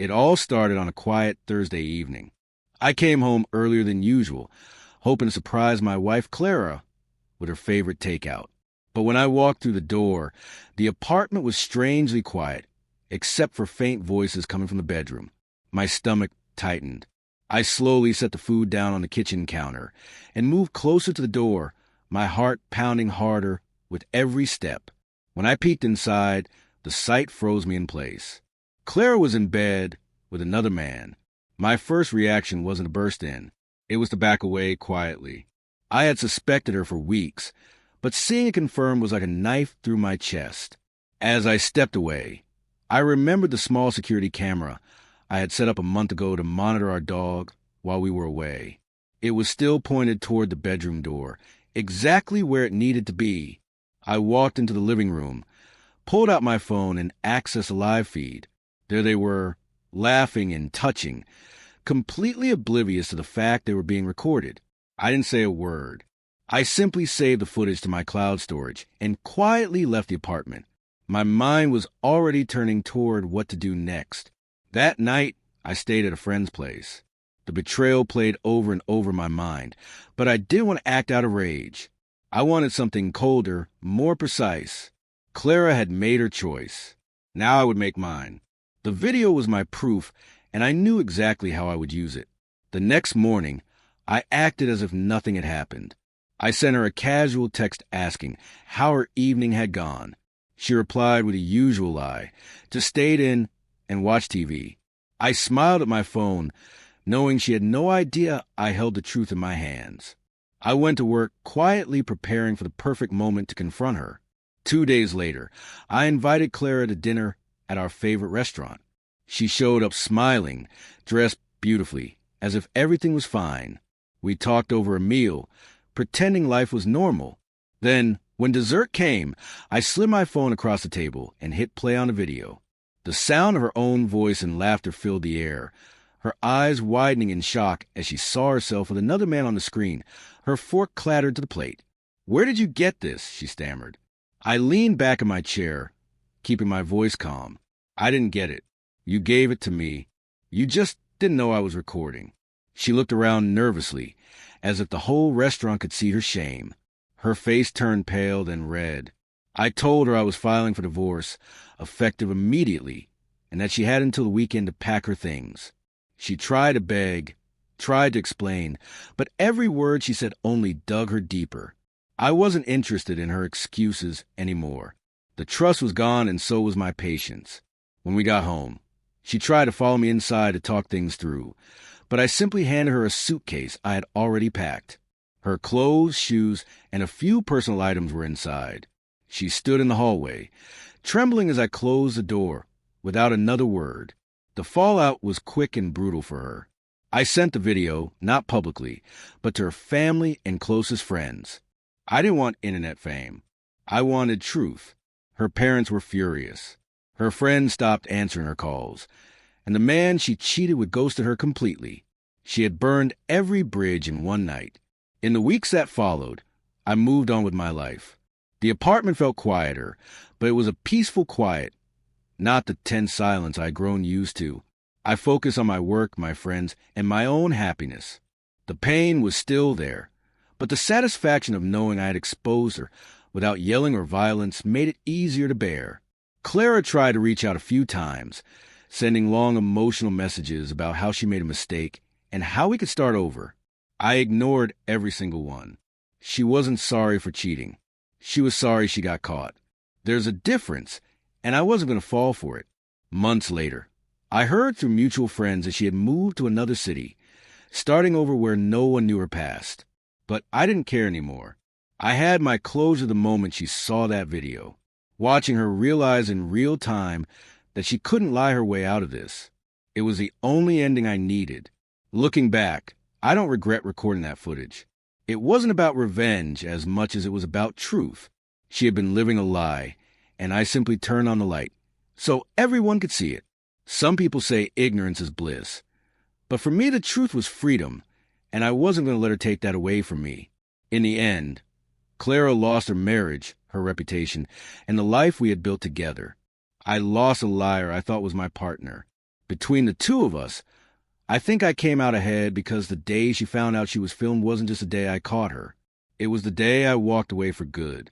It all started on a quiet Thursday evening. I came home earlier than usual, hoping to surprise my wife Clara with her favorite takeout. But when I walked through the door, the apartment was strangely quiet, except for faint voices coming from the bedroom. My stomach tightened. I slowly set the food down on the kitchen counter and moved closer to the door, my heart pounding harder with every step. When I peeked inside, the sight froze me in place. Clara was in bed with another man. My first reaction wasn't to burst in. It was to back away quietly. I had suspected her for weeks, but seeing it confirmed was like a knife through my chest. As I stepped away, I remembered the small security camera I had set up a month ago to monitor our dog while we were away. It was still pointed toward the bedroom door, exactly where it needed to be. I walked into the living room, pulled out my phone, and accessed a live feed. There they were, laughing and touching, completely oblivious to the fact they were being recorded. I didn't say a word. I simply saved the footage to my cloud storage and quietly left the apartment. My mind was already turning toward what to do next. That night, I stayed at a friend's place. The betrayal played over and over in my mind, but I didn't want to act out of rage. I wanted something colder, more precise. Clara had made her choice. Now I would make mine. The video was my proof, and I knew exactly how I would use it. The next morning, I acted as if nothing had happened. I sent her a casual text asking how her evening had gone. She replied with the usual lie, just stayed in and watched TV. I smiled at my phone, knowing she had no idea I held the truth in my hands. I went to work quietly preparing for the perfect moment to confront her. 2 days later, I invited Clara to dinner at our favorite restaurant. She showed up smiling, dressed beautifully, as if everything was fine. We talked over a meal, pretending life was normal. Then, when dessert came, I slid my phone across the table and hit play on the video. The sound of her own voice and laughter filled the air, her eyes widening in shock as she saw herself with another man on the screen. Her fork clattered to the plate. "Where did you get this?" she stammered. I leaned back in my chair, keeping my voice calm. "I didn't get it. You gave it to me. You just didn't know I was recording." She looked around nervously, as if the whole restaurant could see her shame. Her face turned pale, then red. I told her I was filing for divorce, effective immediately, and that she had until the weekend to pack her things. She tried to beg, tried to explain, but every word she said only dug her deeper. I wasn't interested in her excuses anymore. The trust was gone, and so was my patience. When we got home, she tried to follow me inside to talk things through, but I simply handed her a suitcase I had already packed. Her clothes, shoes, and a few personal items were inside. She stood in the hallway, trembling as I closed the door, without another word. The fallout was quick and brutal for her. I sent the video, not publicly, but to her family and closest friends. I didn't want internet fame. I wanted truth. Her parents were furious. Her friends stopped answering her calls, and the man she cheated with ghosted her completely. She had burned every bridge in one night. In the weeks that followed, I moved on with my life. The apartment felt quieter, but it was a peaceful quiet, not the tense silence I had grown used to. I focused on my work, my friends, and my own happiness. The pain was still there, but the satisfaction of knowing I had exposed her without yelling or violence made it easier to bear. Clara tried to reach out a few times, sending long emotional messages about how she made a mistake and how we could start over. I ignored every single one. She wasn't sorry for cheating. She was sorry she got caught. There's a difference, and I wasn't going to fall for it. Months later, I heard through mutual friends that she had moved to another city, starting over where no one knew her past. But I didn't care anymore. I had my closure the moment she saw that video, watching her realize in real time that she couldn't lie her way out of this. It was the only ending I needed. Looking back, I don't regret recording that footage. It wasn't about revenge as much as it was about truth. She had been living a lie, and I simply turned on the light so everyone could see it. Some people say ignorance is bliss, but for me the truth was freedom, and I wasn't going to let her take that away from me. In the end, Clara lost her marriage, her reputation, and the life we had built together. I lost a liar I thought was my partner, Between the two of us, I think I came out ahead because the day she found out she was filmed wasn't just the day I caught her. It was the day I walked away for good.